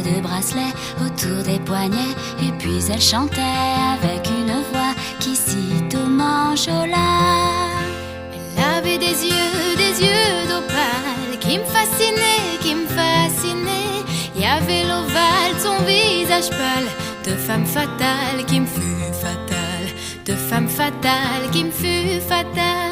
de bracelets autour des poignets. Et puis elle chantait avec une voix qui sitôt m'enjôla. Elle avait des yeux d'opale qui me fascinaient, qui me fascinaient. Il y avait l'ovale, son visage pâle, de femme fatale qui me fut fatale, de femme fatale qui me fut fatale.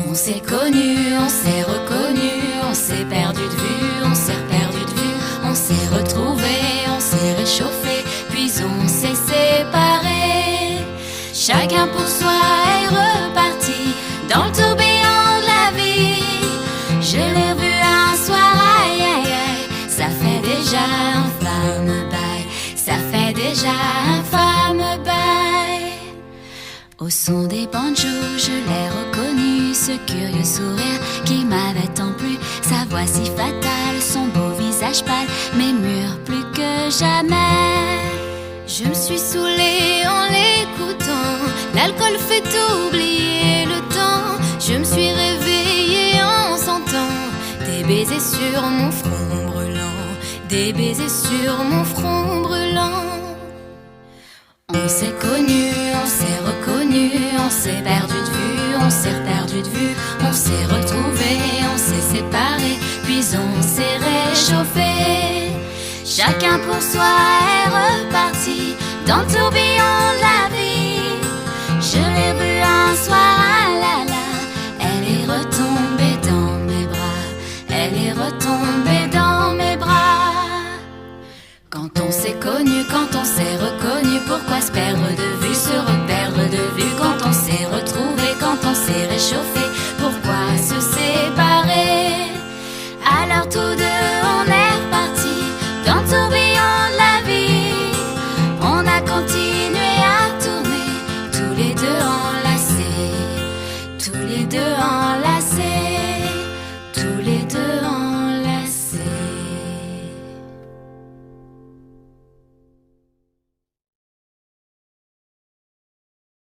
On s'est connus, on s'est reconnus, on s'est perdu de vue, on s'est perdu de vue, on s'est retrouvés, on s'est réchauffés, puis on s'est séparés. Chacun pour soi est reparti dans le tourbillon de la vie. Je l'ai vu un soir, aïe aïe aïe, ça fait déjà un fameux bail, ça fait déjà un fameux bail. Au son des banjos, je l'ai reconnu, ce curieux sourire qui m'avait tant plu, sa voix si fatale, son beau visage pâle, mais mûr plus que jamais. Je me suis saoulée en l'écoutant, l'alcool fait oublier le temps. Je me suis réveillée en sentant des baisers sur mon front brûlant, des baisers sur mon front brûlant. On s'est connus, on s'est reconnus, on s'est perdu de vue, on s'est perdu de vue, on s'est retrouvés, on s'est séparés, puis on s'est réchauffés. Chacun pour soi est reparti dans le tourbillon de la vie. Je l'ai vu un soir